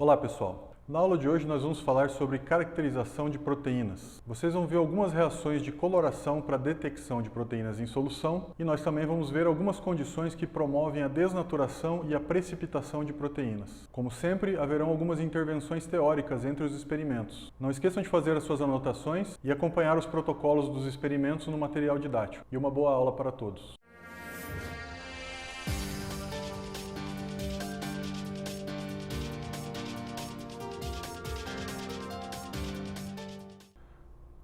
Olá pessoal, na aula de hoje nós vamos falar sobre caracterização de proteínas. Vocês vão ver algumas reações de coloração para detecção de proteínas em solução e nós também vamos ver algumas condições que promovem a desnaturação e a precipitação de proteínas. Como sempre, haverão algumas intervenções teóricas entre os experimentos. Não esqueçam de fazer as suas anotações e acompanhar os protocolos dos experimentos no material didático. E uma boa aula para todos!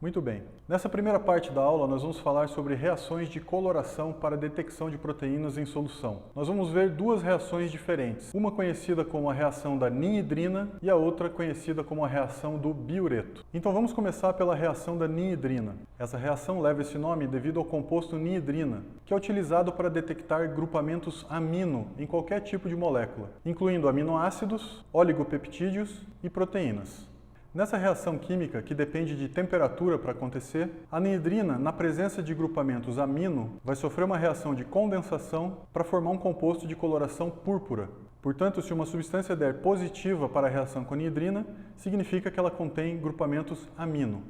Muito bem. Nessa primeira parte da aula, nós vamos falar sobre reações de coloração para detecção de proteínas em solução. Nós vamos ver duas reações diferentes, uma conhecida como a reação da ninhidrina e a outra conhecida como a reação do biureto. Então vamos começar pela reação da ninhidrina. Essa reação leva esse nome devido ao composto ninhidrina, que é utilizado para detectar grupamentos amino em qualquer tipo de molécula, incluindo aminoácidos, oligopeptídeos e proteínas. Nessa reação química, que depende de temperatura para acontecer, a ninhidrina, na presença de grupamentos amino, vai sofrer uma reação de condensação para formar um composto de coloração púrpura. Portanto, se uma substância der positiva para a reação com a ninhidrina, significa que ela contém grupamentos amino.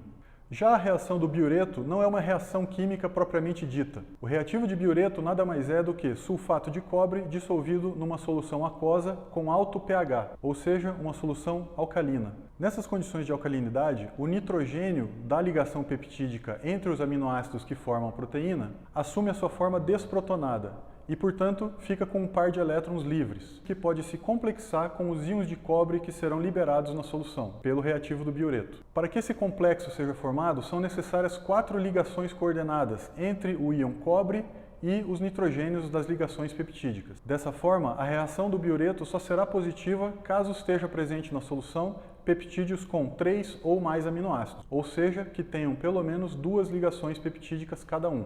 Já a reação do biureto não é uma reação química propriamente dita. O reativo de biureto nada mais é do que sulfato de cobre dissolvido numa solução aquosa com alto pH, ou seja, uma solução alcalina. Nessas condições de alcalinidade, o nitrogênio da ligação peptídica entre os aminoácidos que formam a proteína assume a sua forma desprotonada e, portanto, fica com um par de elétrons livres, que pode se complexar com os íons de cobre que serão liberados na solução, pelo reativo do biureto. Para que esse complexo seja formado, são necessárias 4 ligações coordenadas entre o íon cobre e os nitrogênios das ligações peptídicas. Dessa forma, a reação do biureto só será positiva caso esteja presente na solução peptídeos com 3 ou mais aminoácidos, ou seja, que tenham pelo menos 2 ligações peptídicas cada um.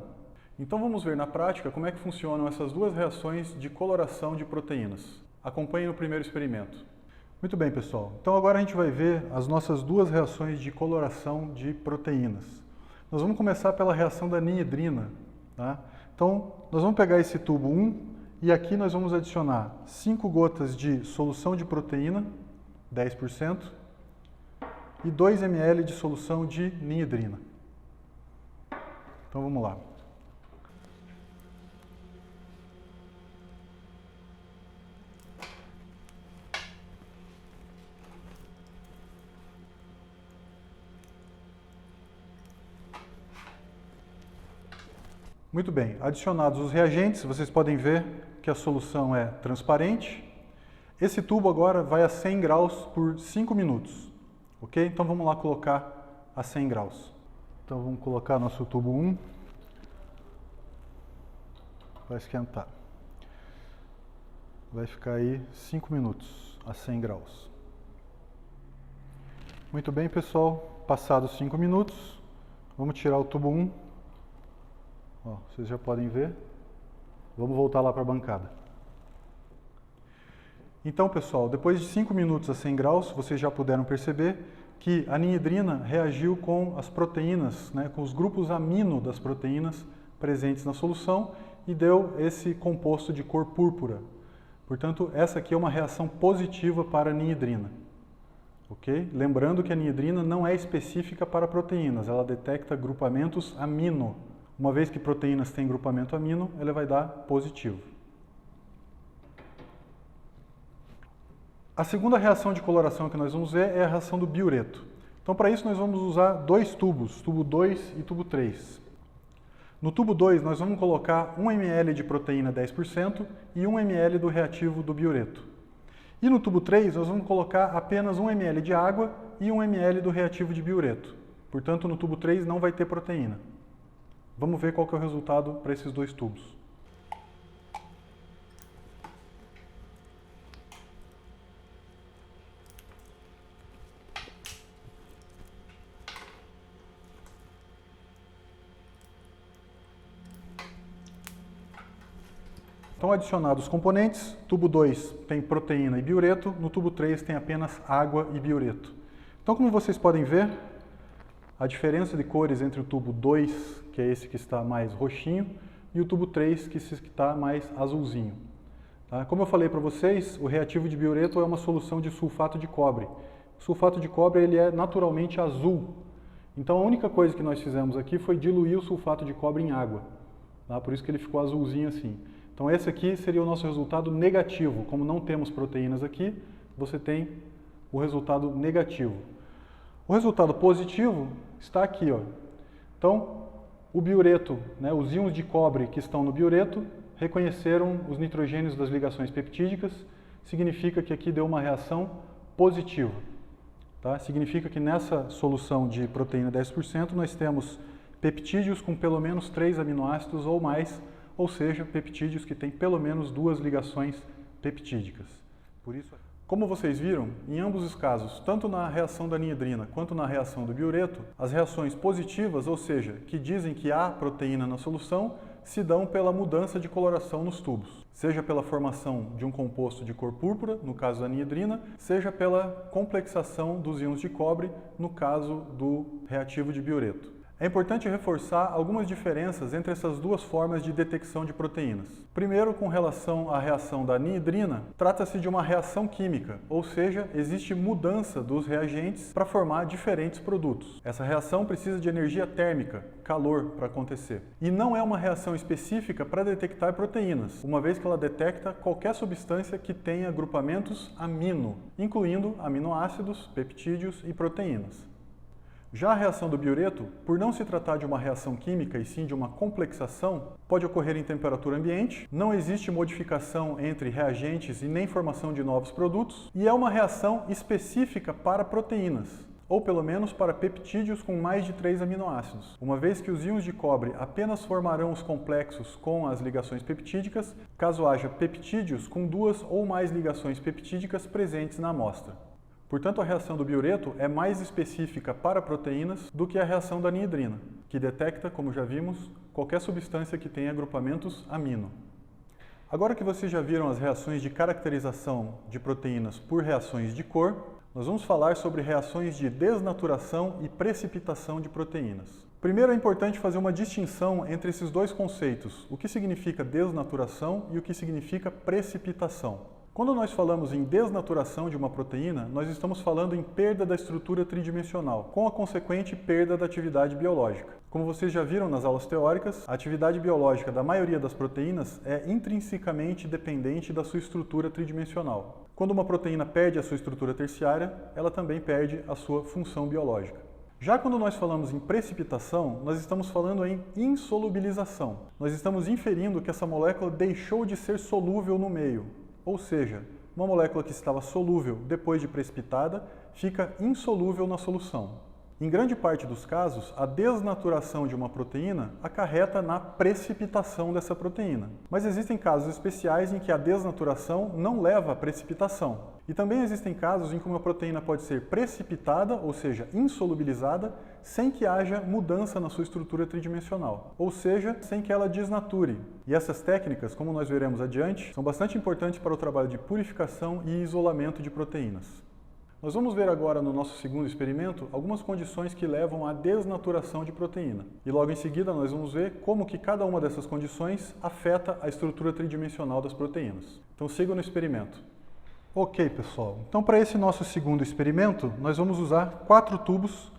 Então vamos ver na prática como é que funcionam essas duas reações de coloração de proteínas. Acompanhe no primeiro experimento. Muito bem, pessoal. Então agora a gente vai ver as nossas duas reações de coloração de proteínas. Nós vamos começar pela reação da ninhidrina. Tá? Então nós vamos pegar esse tubo 1 e aqui nós vamos adicionar 5 gotas de solução de proteína, 10%, e 2 ml de solução de ninhidrina. Então vamos lá. Muito bem, adicionados os reagentes, vocês podem ver que a solução é transparente. Esse tubo agora vai a 100 graus por 5 minutos, ok? Então vamos lá colocar a 100 graus. Então vamos colocar nosso tubo 1, vai esquentar. Vai ficar aí 5 minutos a 100 graus. Muito bem, pessoal, passados 5 minutos, vamos tirar o tubo 1. Ó, vocês já podem ver. Vamos voltar lá para a bancada. Então, pessoal, depois de 5 minutos a 100 graus, vocês já puderam perceber que a ninhidrina reagiu com as proteínas, né, com os grupos amino das proteínas presentes na solução e deu esse composto de cor púrpura. Portanto, essa aqui é uma reação positiva para a ninhidrina. Ok? Lembrando que a ninhidrina não é específica para proteínas, ela detecta grupamentos amino. Uma vez que proteínas têm grupamento amino, ela vai dar positivo. A segunda reação de coloração que nós vamos ver é a reação do biureto. Então, para isso, nós vamos usar 2 tubos, tubo 2 e tubo 3. No tubo 2, nós vamos colocar 1 ml de proteína 10% e 1 ml do reativo do biureto. E no tubo 3, nós vamos colocar apenas 1 ml de água e 1 ml do reativo de biureto. Portanto, no tubo 3 não vai ter proteína. Vamos ver qual que é o resultado para esses 2 tubos. Então, adicionados os componentes, tubo 2 tem proteína e biureto, no tubo 3 tem apenas água e biureto. Então, como vocês podem ver, a diferença de cores entre o tubo 2, que é esse que está mais roxinho, e o tubo 3, que está mais azulzinho. Tá? Como eu falei para vocês, o reativo de biureto é uma solução de sulfato de cobre. O sulfato de cobre ele é naturalmente azul. Então a única coisa que nós fizemos aqui foi diluir o sulfato de cobre em água. Tá? Por isso que ele ficou azulzinho assim. Então esse aqui seria o nosso resultado negativo. Como não temos proteínas aqui, você tem o resultado negativo. O resultado positivo está aqui, ó. Então, o biureto, né, os íons de cobre que estão no biureto reconheceram os nitrogênios das ligações peptídicas, significa que aqui deu uma reação positiva. Tá? Significa que nessa solução de proteína 10% nós temos peptídeos com pelo menos 3 aminoácidos ou mais, ou seja, peptídeos que têm pelo menos 2 ligações peptídicas. Por isso, como vocês viram, em ambos os casos, tanto na reação da anhidrina quanto na reação do biureto, as reações positivas, ou seja, que dizem que há proteína na solução, se dão pela mudança de coloração nos tubos, seja pela formação de um composto de cor púrpura, no caso da anhidrina, seja pela complexação dos íons de cobre, no caso do reativo de biureto. É importante reforçar algumas diferenças entre essas duas formas de detecção de proteínas. Primeiro, com relação à reação da anhidrina, trata-se de uma reação química, ou seja, existe mudança dos reagentes para formar diferentes produtos. Essa reação precisa de energia térmica, calor, para acontecer. E não é uma reação específica para detectar proteínas, uma vez que ela detecta qualquer substância que tenha agrupamentos amino, incluindo aminoácidos, peptídeos e proteínas. Já a reação do biureto, por não se tratar de uma reação química e sim de uma complexação, pode ocorrer em temperatura ambiente, não existe modificação entre reagentes e nem formação de novos produtos, e é uma reação específica para proteínas, ou pelo menos para peptídeos com mais de 3 aminoácidos, uma vez que os íons de cobre apenas formarão os complexos com as ligações peptídicas, caso haja peptídeos com 2 ou mais ligações peptídicas presentes na amostra. Portanto, a reação do biureto é mais específica para proteínas do que a reação da anhidrina, que detecta, como já vimos, qualquer substância que tenha agrupamentos amino. Agora que vocês já viram as reações de caracterização de proteínas por reações de cor, nós vamos falar sobre reações de desnaturação e precipitação de proteínas. Primeiro é importante fazer uma distinção entre esses dois conceitos, o que significa desnaturação e o que significa precipitação. Quando nós falamos em desnaturação de uma proteína, nós estamos falando em perda da estrutura tridimensional, com a consequente perda da atividade biológica. Como vocês já viram nas aulas teóricas, a atividade biológica da maioria das proteínas é intrinsecamente dependente da sua estrutura tridimensional. Quando uma proteína perde a sua estrutura terciária, ela também perde a sua função biológica. Já quando nós falamos em precipitação, nós estamos falando em insolubilização. Nós estamos inferindo que essa molécula deixou de ser solúvel no meio. Ou seja, uma molécula que estava solúvel depois de precipitada fica insolúvel na solução. Em grande parte dos casos, a desnaturação de uma proteína acarreta na precipitação dessa proteína. Mas existem casos especiais em que a desnaturação não leva à precipitação. E também existem casos em que uma proteína pode ser precipitada, ou seja, insolubilizada, sem que haja mudança na sua estrutura tridimensional, ou seja, sem que ela desnature. E essas técnicas, como nós veremos adiante, são bastante importantes para o trabalho de purificação e isolamento de proteínas. Nós vamos ver agora no nosso segundo experimento algumas condições que levam à desnaturação de proteína. E logo em seguida nós vamos ver como que cada uma dessas condições afeta a estrutura tridimensional das proteínas. Então sigam no experimento. Ok, pessoal. Então para esse nosso segundo experimento, nós vamos usar 4 tubos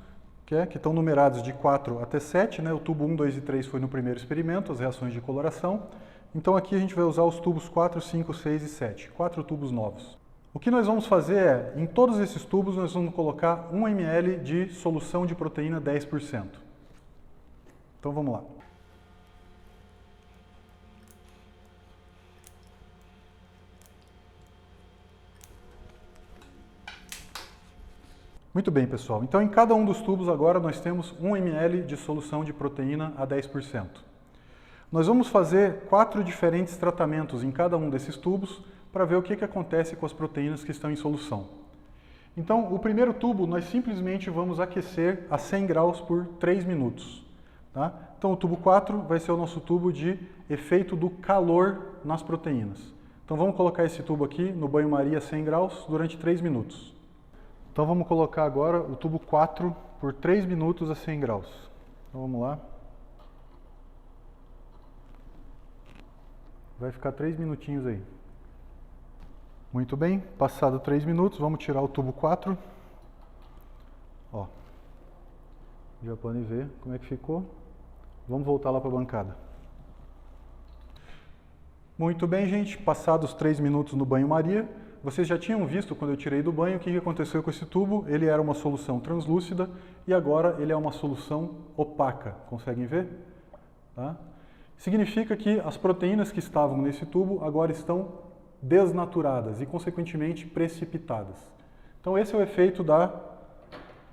que estão numerados de 4 até 7. Né? O tubo 1, 2 e 3 foi no primeiro experimento, as reações de coloração. Então aqui a gente vai usar os tubos 4, 5, 6 e 7. 4 tubos novos. O que nós vamos fazer é, em todos esses tubos, nós vamos colocar 1 ml de solução de proteína 10%. Então vamos lá. Muito bem, pessoal. Então em cada um dos tubos agora nós temos 1 ml de solução de proteína a 10%. Nós vamos fazer 4 diferentes tratamentos em cada um desses tubos para ver o que acontece com as proteínas que estão em solução. Então, o primeiro tubo, nós simplesmente vamos aquecer a 100 graus por 3 minutos. Tá? Então, o tubo 4 vai ser o nosso tubo de efeito do calor nas proteínas. Então, vamos colocar esse tubo aqui no banho-maria a 100 graus durante 3 minutos. Então, vamos colocar agora o tubo 4 por 3 minutos a 100 graus. Então, vamos lá. Vai ficar 3 minutinhos aí. Muito bem, passado 3 minutos, vamos tirar o tubo 4. Ó, já podem ver como é que ficou. Vamos voltar lá para a bancada. Muito bem, gente, passados 3 minutos no banho-maria, vocês já tinham visto quando eu tirei do banho o que aconteceu com esse tubo. Ele era uma solução translúcida e agora ele é uma solução opaca. Conseguem ver? Tá? Significa que as proteínas que estavam nesse tubo agora estão desnaturadas e, consequentemente, precipitadas. Então, esse é o efeito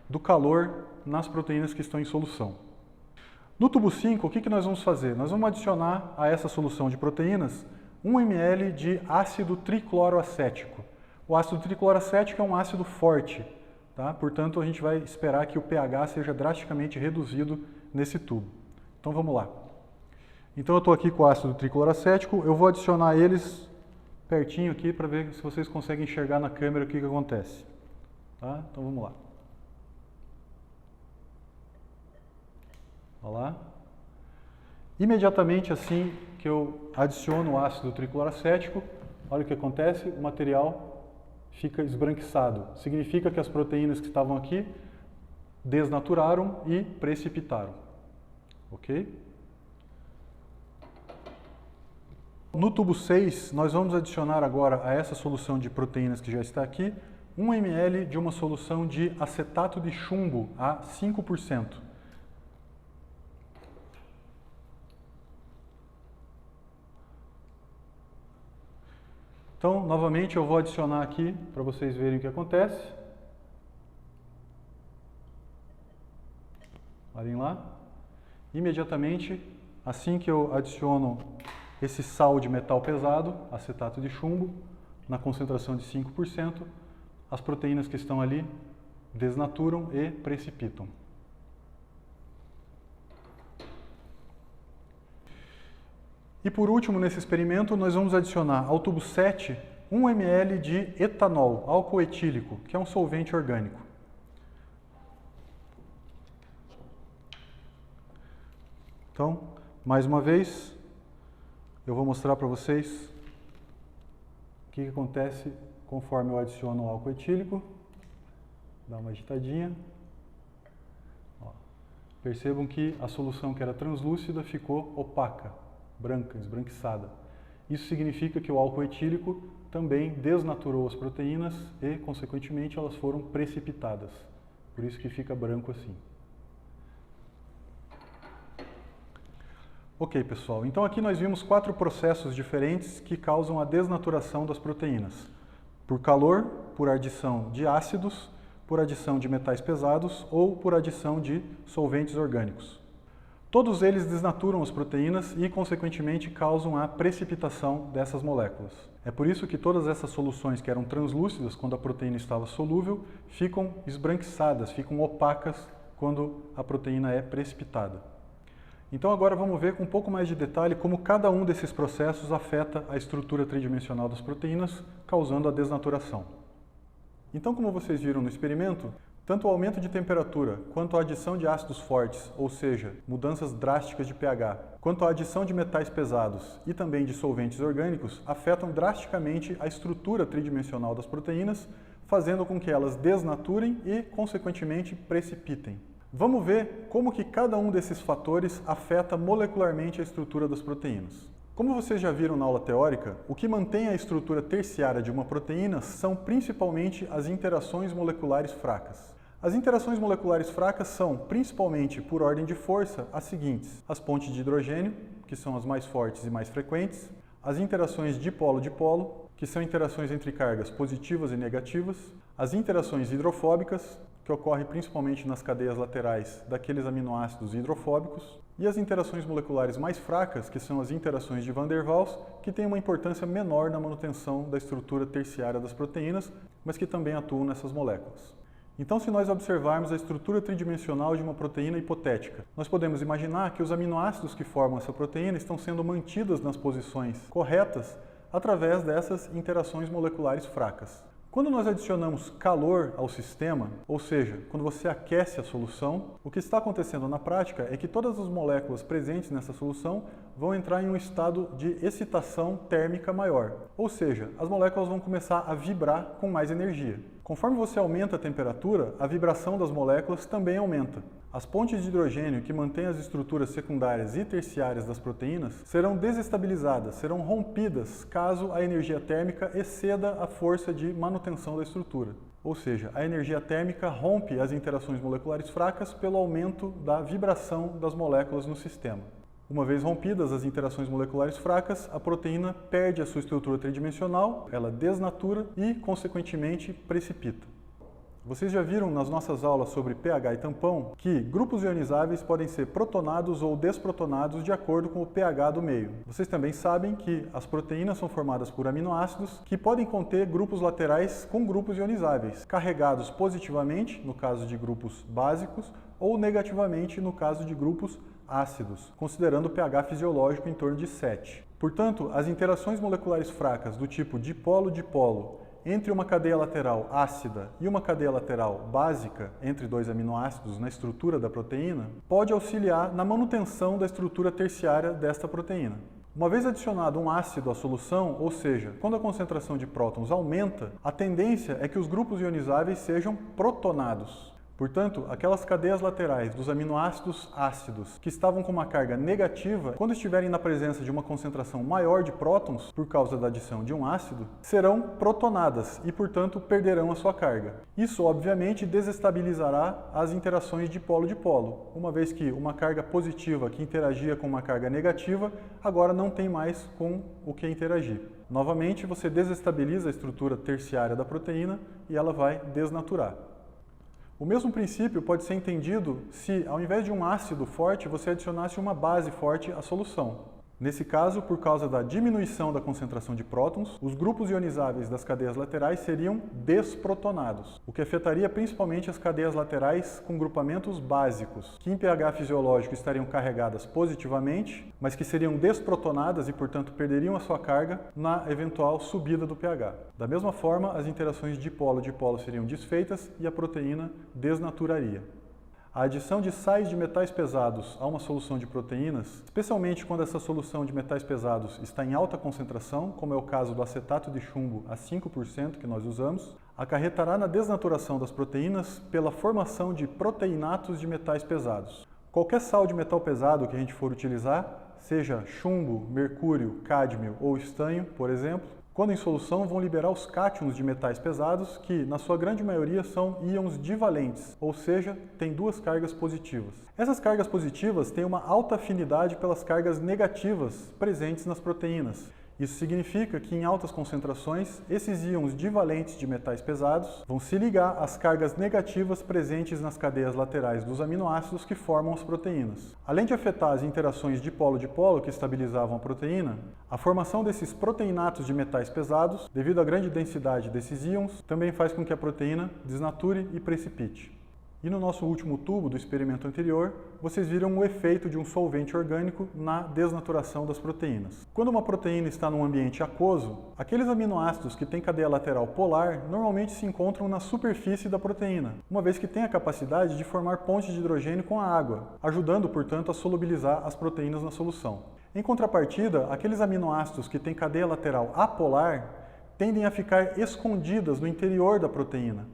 do calor nas proteínas que estão em solução. No tubo 5, o que nós vamos fazer? Nós vamos adicionar a essa solução de proteínas 1 ml de ácido tricloroacético. O ácido tricloroacético é um ácido forte, tá? Portanto, a gente vai esperar que o pH seja drasticamente reduzido nesse tubo. Então, vamos lá. Então, eu estou aqui com o ácido tricloroacético, eu vou adicionar eles pertinho aqui para ver se vocês conseguem enxergar na câmera o que acontece. Tá? Então, vamos lá. Olha lá. Imediatamente assim que eu adiciono o ácido tricloroacético, olha o que acontece, o material fica esbranquiçado. Significa que as proteínas que estavam aqui desnaturaram e precipitaram. Ok? No tubo 6, nós vamos adicionar agora a essa solução de proteínas que já está aqui, 1 ml de uma solução de acetato de chumbo a 5%. Então, novamente, eu vou adicionar aqui para vocês verem o que acontece. Olhem lá. Imediatamente, assim que eu adiciono esse sal de metal pesado, acetato de chumbo, na concentração de 5%, as proteínas que estão ali desnaturam e precipitam. E por último, nesse experimento, nós vamos adicionar ao tubo 7 1 ml de etanol, álcool etílico, que é um solvente orgânico. Então, mais uma vez, eu vou mostrar para vocês o que acontece conforme eu adiciono o álcool etílico. Dá uma agitadinha. Ó, percebam que a solução que era translúcida ficou opaca, branca, esbranquiçada. Isso significa que o álcool etílico também desnaturou as proteínas e, consequentemente, elas foram precipitadas. Por isso que fica branco assim. Ok, pessoal. Então aqui nós vimos 4 processos diferentes que causam a desnaturação das proteínas. Por calor, por adição de ácidos, por adição de metais pesados ou por adição de solventes orgânicos. Todos eles desnaturam as proteínas e, consequentemente, causam a precipitação dessas moléculas. É por isso que todas essas soluções que eram translúcidas quando a proteína estava solúvel, ficam esbranquiçadas, ficam opacas quando a proteína é precipitada. Então agora vamos ver com um pouco mais de detalhe como cada um desses processos afeta a estrutura tridimensional das proteínas, causando a desnaturação. Então, como vocês viram no experimento, tanto o aumento de temperatura, quanto a adição de ácidos fortes, ou seja, mudanças drásticas de pH, quanto a adição de metais pesados e também de solventes orgânicos, afetam drasticamente a estrutura tridimensional das proteínas, fazendo com que elas desnaturem e, consequentemente, precipitem. Vamos ver como que cada um desses fatores afeta molecularmente a estrutura das proteínas. Como vocês já viram na aula teórica, o que mantém a estrutura terciária de uma proteína são principalmente as interações moleculares fracas. As interações moleculares fracas são, principalmente por ordem de força, as seguintes: as pontes de hidrogênio, que são as mais fortes e mais frequentes, as interações dipolo-dipolo, que são interações entre cargas positivas e negativas, as interações hidrofóbicas, que ocorrem principalmente nas cadeias laterais daqueles aminoácidos hidrofóbicos, e as interações moleculares mais fracas, que são as interações de Van der Waals, que têm uma importância menor na manutenção da estrutura terciária das proteínas, mas que também atuam nessas moléculas. Então, se nós observarmos a estrutura tridimensional de uma proteína hipotética, nós podemos imaginar que os aminoácidos que formam essa proteína estão sendo mantidos nas posições corretas através dessas interações moleculares fracas. Quando nós adicionamos calor ao sistema, ou seja, quando você aquece a solução, o que está acontecendo na prática é que todas as moléculas presentes nessa solução vão entrar em um estado de excitação térmica maior, ou seja, as moléculas vão começar a vibrar com mais energia. Conforme você aumenta a temperatura, a vibração das moléculas também aumenta. As pontes de hidrogênio que mantêm as estruturas secundárias e terciárias das proteínas serão desestabilizadas, serão rompidas caso a energia térmica exceda a força de manutenção da estrutura. Ou seja, a energia térmica rompe as interações moleculares fracas pelo aumento da vibração das moléculas no sistema. Uma vez rompidas as interações moleculares fracas, a proteína perde a sua estrutura tridimensional, ela desnatura e, consequentemente, precipita. Vocês já viram nas nossas aulas sobre pH e tampão que grupos ionizáveis podem ser protonados ou desprotonados de acordo com o pH do meio. Vocês também sabem que as proteínas são formadas por aminoácidos que podem conter grupos laterais com grupos ionizáveis, carregados positivamente, no caso de grupos básicos, ou negativamente, no caso de grupos ácidos, considerando o pH fisiológico em torno de 7. Portanto, as interações moleculares fracas do tipo dipolo-dipolo entre uma cadeia lateral ácida e uma cadeia lateral básica, entre dois aminoácidos na estrutura da proteína, pode auxiliar na manutenção da estrutura terciária desta proteína. Uma vez adicionado um ácido à solução, ou seja, quando a concentração de prótons aumenta, a tendência é que os grupos ionizáveis sejam protonados. Portanto, aquelas cadeias laterais dos aminoácidos ácidos que estavam com uma carga negativa, quando estiverem na presença de uma concentração maior de prótons, por causa da adição de um ácido, serão protonadas e, portanto, perderão a sua carga. Isso, obviamente, desestabilizará as interações dipolo-dipolo, uma vez que uma carga positiva que interagia com uma carga negativa, agora não tem mais com o que interagir. Novamente, você desestabiliza a estrutura terciária da proteína e ela vai desnaturar. O mesmo princípio pode ser entendido se, ao invés de um ácido forte, você adicionasse uma base forte à solução. Nesse caso, por causa da diminuição da concentração de prótons, os grupos ionizáveis das cadeias laterais seriam desprotonados, o que afetaria principalmente as cadeias laterais com grupamentos básicos, que em pH fisiológico estariam carregadas positivamente, mas que seriam desprotonadas e, portanto, perderiam a sua carga na eventual subida do pH. Da mesma forma, as interações dipolo-dipolo seriam desfeitas e a proteína desnaturaria. A adição de sais de metais pesados a uma solução de proteínas, especialmente quando essa solução de metais pesados está em alta concentração, como é o caso do acetato de chumbo a 5% que nós usamos, acarretará na desnaturação das proteínas pela formação de proteinatos de metais pesados. Qualquer sal de metal pesado que a gente for utilizar, seja chumbo, mercúrio, cádmio ou estanho, por exemplo, quando em solução, vão liberar os cátions de metais pesados, que, na sua grande maioria, são íons divalentes, ou seja, têm duas cargas positivas. Essas cargas positivas têm uma alta afinidade pelas cargas negativas presentes nas proteínas. Isso significa que, em altas concentrações, esses íons divalentes de metais pesados vão se ligar às cargas negativas presentes nas cadeias laterais dos aminoácidos que formam as proteínas. Além de afetar as interações dipolo-dipolo que estabilizavam a proteína, a formação desses proteinatos de metais pesados, devido à grande densidade desses íons, também faz com que a proteína desnature e precipite. E no nosso último tubo do experimento anterior, vocês viram o efeito de um solvente orgânico na desnaturação das proteínas. Quando uma proteína está num ambiente aquoso, aqueles aminoácidos que têm cadeia lateral polar normalmente se encontram na superfície da proteína, uma vez que têm a capacidade de formar pontes de hidrogênio com a água, ajudando, portanto, a solubilizar as proteínas na solução. Em contrapartida, aqueles aminoácidos que têm cadeia lateral apolar tendem a ficar escondidas no interior da proteína,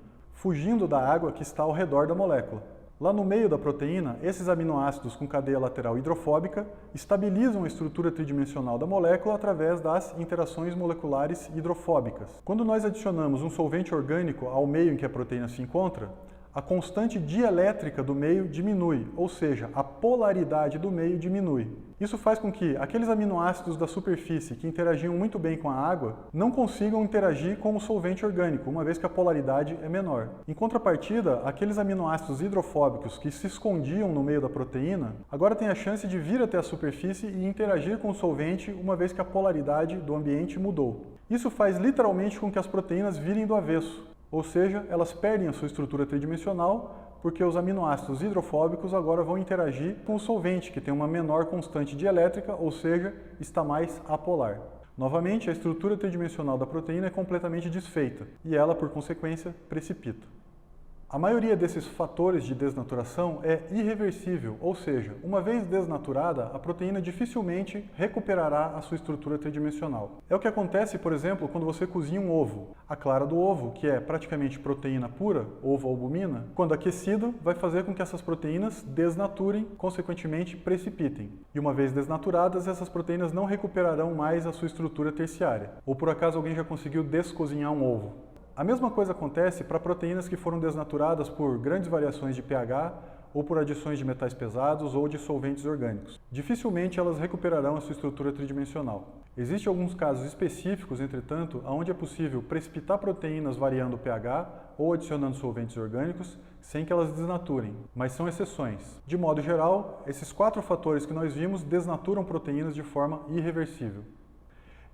fugindo da água que está ao redor da molécula. Lá no meio da proteína, esses aminoácidos com cadeia lateral hidrofóbica estabilizam a estrutura tridimensional da molécula através das interações moleculares hidrofóbicas. Quando nós adicionamos um solvente orgânico ao meio em que a proteína se encontra, a constante dielétrica do meio diminui, ou seja, a polaridade do meio diminui. Isso faz com que aqueles aminoácidos da superfície que interagiam muito bem com a água não consigam interagir com o solvente orgânico, uma vez que a polaridade é menor. Em contrapartida, aqueles aminoácidos hidrofóbicos que se escondiam no meio da proteína, agora têm a chance de vir até a superfície e interagir com o solvente, uma vez que a polaridade do ambiente mudou. Isso faz literalmente com que as proteínas virem do avesso. Ou seja, elas perdem a sua estrutura tridimensional porque os aminoácidos hidrofóbicos agora vão interagir com o solvente, que tem uma menor constante dielétrica, ou seja, está mais apolar. Novamente, a estrutura tridimensional da proteína é completamente desfeita e ela, por consequência, precipita. A maioria desses fatores de desnaturação é irreversível, ou seja, uma vez desnaturada, a proteína dificilmente recuperará a sua estrutura tridimensional. É o que acontece, por exemplo, quando você cozinha um ovo. A clara do ovo, que é praticamente proteína pura, ovo-albumina, quando aquecida, vai fazer com que essas proteínas desnaturem, consequentemente precipitem. E uma vez desnaturadas, essas proteínas não recuperarão mais a sua estrutura terciária. Ou por acaso alguém já conseguiu descozinhar um ovo? A mesma coisa acontece para proteínas que foram desnaturadas por grandes variações de pH ou por adições de metais pesados ou de solventes orgânicos. Dificilmente elas recuperarão a sua estrutura tridimensional. Existem alguns casos específicos, entretanto, onde é possível precipitar proteínas variando o pH ou adicionando solventes orgânicos sem que elas desnaturem, mas são exceções. De modo geral, esses 4 fatores que nós vimos desnaturam proteínas de forma irreversível.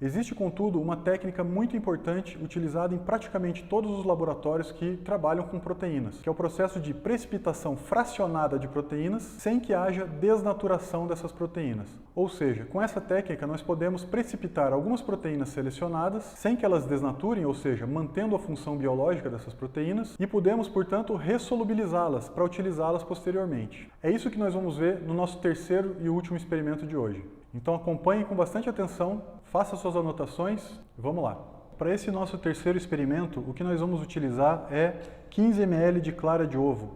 Existe, contudo, uma técnica muito importante utilizada em praticamente todos os laboratórios que trabalham com proteínas, que é o processo de precipitação fracionada de proteínas sem que haja desnaturação dessas proteínas. Ou seja, com essa técnica nós podemos precipitar algumas proteínas selecionadas sem que elas desnaturem, ou seja, mantendo a função biológica dessas proteínas, e podemos, portanto, ressolubilizá-las para utilizá-las posteriormente. É isso que nós vamos ver no nosso terceiro e último experimento de hoje. Então acompanhe com bastante atenção, faça suas anotações e vamos lá. Para esse nosso terceiro experimento, o que nós vamos utilizar é 15 ml de clara de ovo.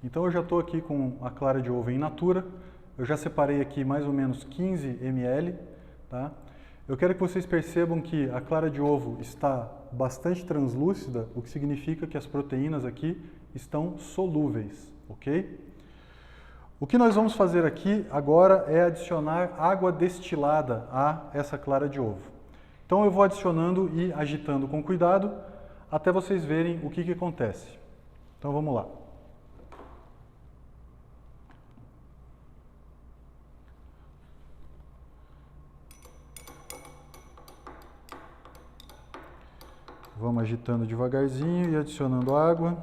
Então eu já estou aqui com a clara de ovo in natura, eu já separei aqui mais ou menos 15 ml. Tá? Eu quero que vocês percebam que a clara de ovo está bastante translúcida, o que significa que as proteínas aqui estão solúveis, ok? O que nós vamos fazer aqui agora é adicionar água destilada a essa clara de ovo. Então eu vou adicionando e agitando com cuidado até vocês verem o que acontece. Então vamos lá. Vamos agitando devagarzinho e adicionando água.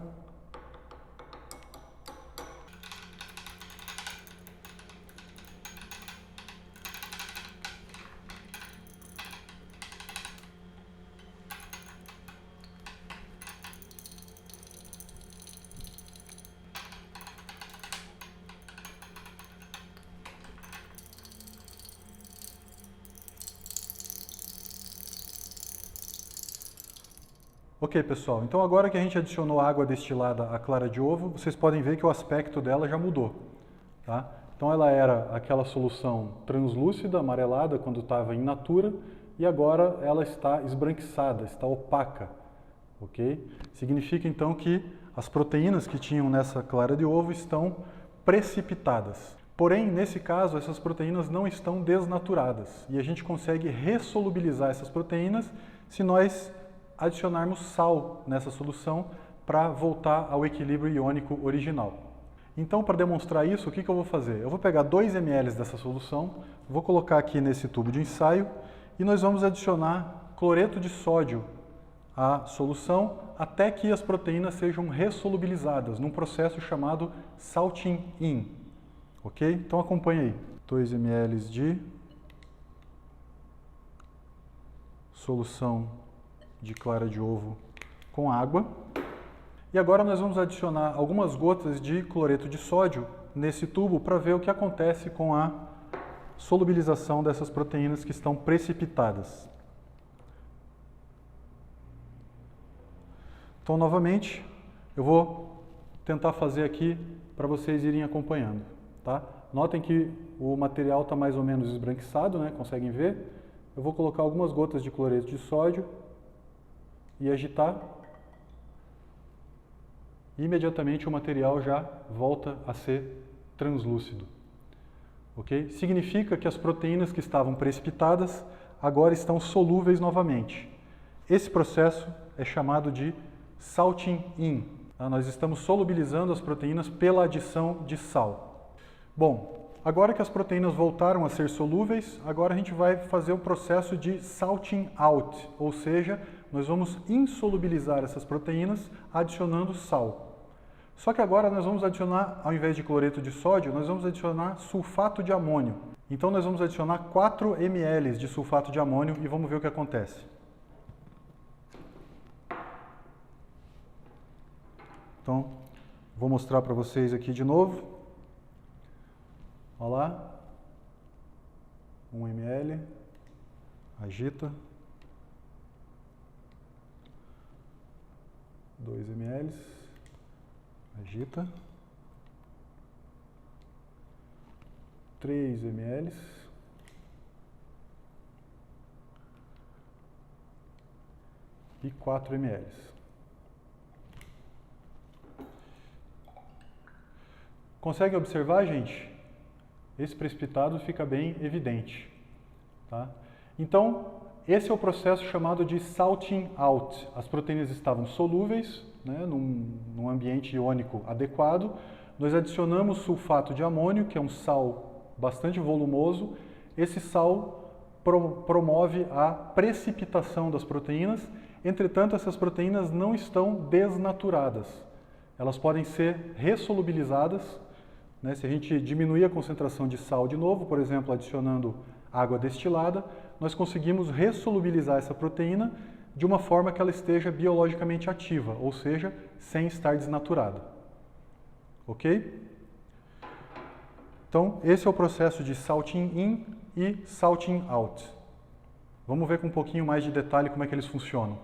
Ok, pessoal, então agora que a gente adicionou água destilada à clara de ovo, vocês podem ver que o aspecto dela já mudou. Tá? Então ela era aquela solução translúcida, amarelada, quando estava in natura, e agora ela está esbranquiçada, está opaca. Ok? Significa então que as proteínas que tinham nessa clara de ovo estão precipitadas. Porém, nesse caso, essas proteínas não estão desnaturadas, e a gente consegue ressolubilizar essas proteínas se nós adicionarmos sal nessa solução para voltar ao equilíbrio iônico original. Então, para demonstrar isso, o que eu vou fazer? Eu vou pegar 2 ml dessa solução, vou colocar aqui nesse tubo de ensaio e nós vamos adicionar cloreto de sódio à solução até que as proteínas sejam ressolubilizadas num processo chamado salting in. Ok? Então acompanhe aí. 2 ml de solução de clara de ovo com água. E agora nós vamos adicionar algumas gotas de cloreto de sódio nesse tubo para ver o que acontece com a solubilização dessas proteínas que estão precipitadas. Então, novamente, eu vou tentar fazer aqui para vocês irem acompanhando. Tá? Notem que o material está mais ou menos esbranquiçado, né? Conseguem ver? Eu vou colocar algumas gotas de cloreto de sódio e agitar, e imediatamente o material já volta a ser translúcido. Ok? Significa que as proteínas que estavam precipitadas agora estão solúveis novamente. Esse processo é chamado de salting in. Tá? Nós estamos solubilizando as proteínas pela adição de sal. Bom, agora que as proteínas voltaram a ser solúveis, agora a gente vai fazer o processo de salting out, ou seja, nós vamos insolubilizar essas proteínas adicionando sal. Só que agora nós vamos adicionar, ao invés de cloreto de sódio, nós vamos adicionar sulfato de amônio. Então nós vamos adicionar 4 ml de sulfato de amônio e vamos ver o que acontece. Então, vou mostrar para vocês aqui de novo. Olha lá. 1 ml. Agita. 2 ml. Agita. 3 ml. E 4 ml. Consegue observar, gente? Esse precipitado fica bem evidente. Tá? Então, esse é o processo chamado de salting out. As proteínas estavam solúveis, né, num ambiente iônico adequado. Nós adicionamos sulfato de amônio, que é um sal bastante volumoso. Esse sal promove a precipitação das proteínas. Entretanto, essas proteínas não estão desnaturadas. Elas podem ser ressolubilizadas, né? Se a gente diminuir a concentração de sal de novo, por exemplo, adicionando água destilada, nós conseguimos ressolubilizar essa proteína de uma forma que ela esteja biologicamente ativa, ou seja, sem estar desnaturada. Ok? Então, esse é o processo de salting in e salting out. Vamos ver com um pouquinho mais de detalhe como é que eles funcionam.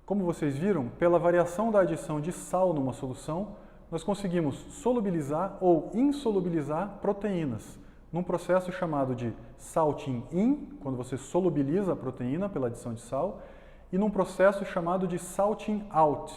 Como vocês viram, pela variação da adição de sal numa solução, nós conseguimos solubilizar ou insolubilizar proteínas, num processo chamado de salting in, quando você solubiliza a proteína pela adição de sal, e num processo chamado de salting out,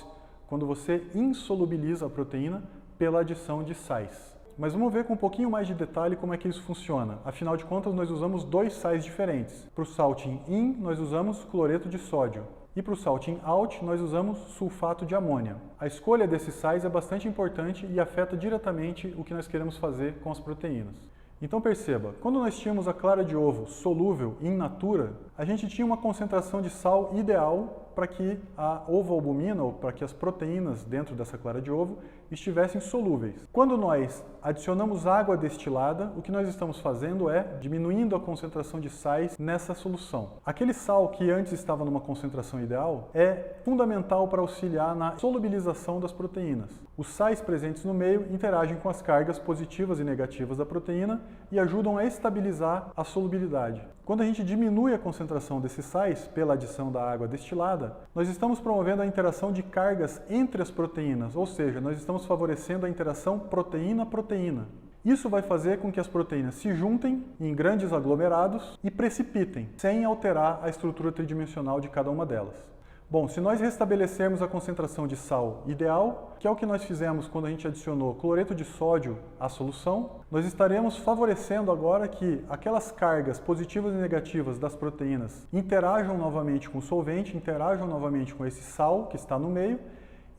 quando você insolubiliza a proteína pela adição de sais. Mas vamos ver com um pouquinho mais de detalhe como é que isso funciona. Afinal de contas, nós usamos 2 sais diferentes. Para o salting in, nós usamos cloreto de sódio. E para o salting out, nós usamos sulfato de amônia. A escolha desses sais é bastante importante e afeta diretamente o que nós queremos fazer com as proteínas. Então perceba, quando nós tínhamos a clara de ovo solúvel in natura, a gente tinha uma concentração de sal ideal para que a ovoalbumina, ou para que as proteínas dentro dessa clara de ovo, estivessem solúveis. Quando nós adicionamos água destilada, o que nós estamos fazendo é diminuindo a concentração de sais nessa solução. Aquele sal que antes estava numa concentração ideal é fundamental para auxiliar na solubilização das proteínas. Os sais presentes no meio interagem com as cargas positivas e negativas da proteína e ajudam a estabilizar a solubilidade. Quando a gente diminui a concentração desses sais pela adição da água destilada, nós estamos promovendo a interação de cargas entre as proteínas, ou seja, nós estamos favorecendo a interação proteína-proteína. Isso vai fazer com que as proteínas se juntem em grandes aglomerados e precipitem, sem alterar a estrutura tridimensional de cada uma delas. Bom, se nós restabelecermos a concentração de sal ideal, que é o que nós fizemos quando a gente adicionou cloreto de sódio à solução, nós estaremos favorecendo agora que aquelas cargas positivas e negativas das proteínas interajam novamente com o solvente, interajam novamente com esse sal que está no meio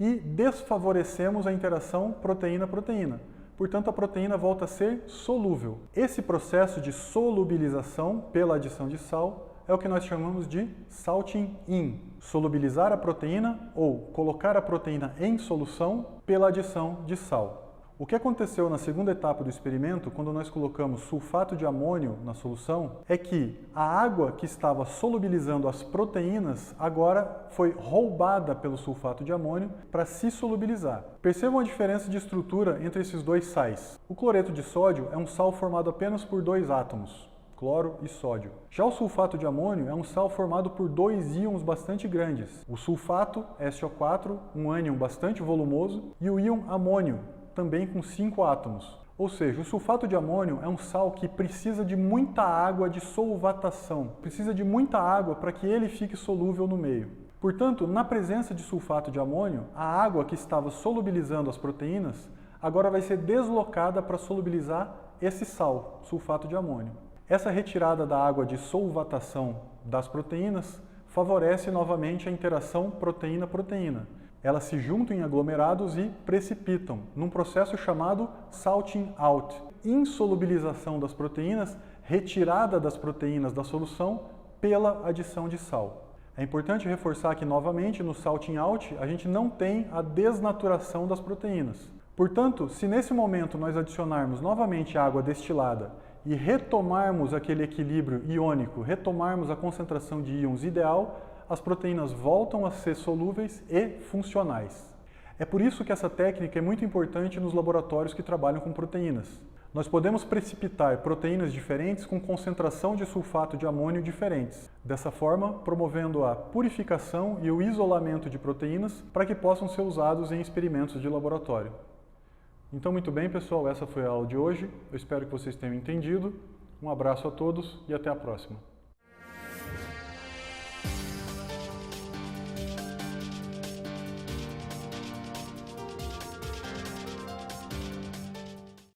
e desfavorecemos a interação proteína-proteína. Portanto, a proteína volta a ser solúvel. Esse processo de solubilização pela adição de sal é o que nós chamamos de salting in, solubilizar a proteína ou colocar a proteína em solução pela adição de sal. O que aconteceu na segunda etapa do experimento, quando nós colocamos sulfato de amônio na solução, é que a água que estava solubilizando as proteínas agora foi roubada pelo sulfato de amônio para se solubilizar. Percebam a diferença de estrutura entre esses 2 sais. O cloreto de sódio é um sal formado apenas por 2 átomos. Cloro e sódio. Já o sulfato de amônio é um sal formado por 2 íons bastante grandes. O sulfato, SO4, um ânion bastante volumoso, e o íon amônio, também com 5 átomos. Ou seja, o sulfato de amônio é um sal que precisa de muita água de solvatação. Precisa de muita água para que ele fique solúvel no meio. Portanto, na presença de sulfato de amônio, a água que estava solubilizando as proteínas agora vai ser deslocada para solubilizar esse sal, sulfato de amônio. Essa retirada da água de solvatação das proteínas favorece novamente a interação proteína-proteína. Elas se juntam em aglomerados e precipitam, num processo chamado salting out. Insolubilização das proteínas, retirada das proteínas da solução pela adição de sal. É importante reforçar que, novamente, no salting out, a gente não tem a desnaturação das proteínas. Portanto, se nesse momento nós adicionarmos novamente água destilada e retomarmos aquele equilíbrio iônico, retomarmos a concentração de íons ideal, as proteínas voltam a ser solúveis e funcionais. É por isso que essa técnica é muito importante nos laboratórios que trabalham com proteínas. Nós podemos precipitar proteínas diferentes com concentração de sulfato de amônio diferentes, dessa forma promovendo a purificação e o isolamento de proteínas para que possam ser usados em experimentos de laboratório. Então, muito bem, pessoal, essa foi a aula de hoje. Eu espero que vocês tenham entendido. Um abraço a todos e até a próxima.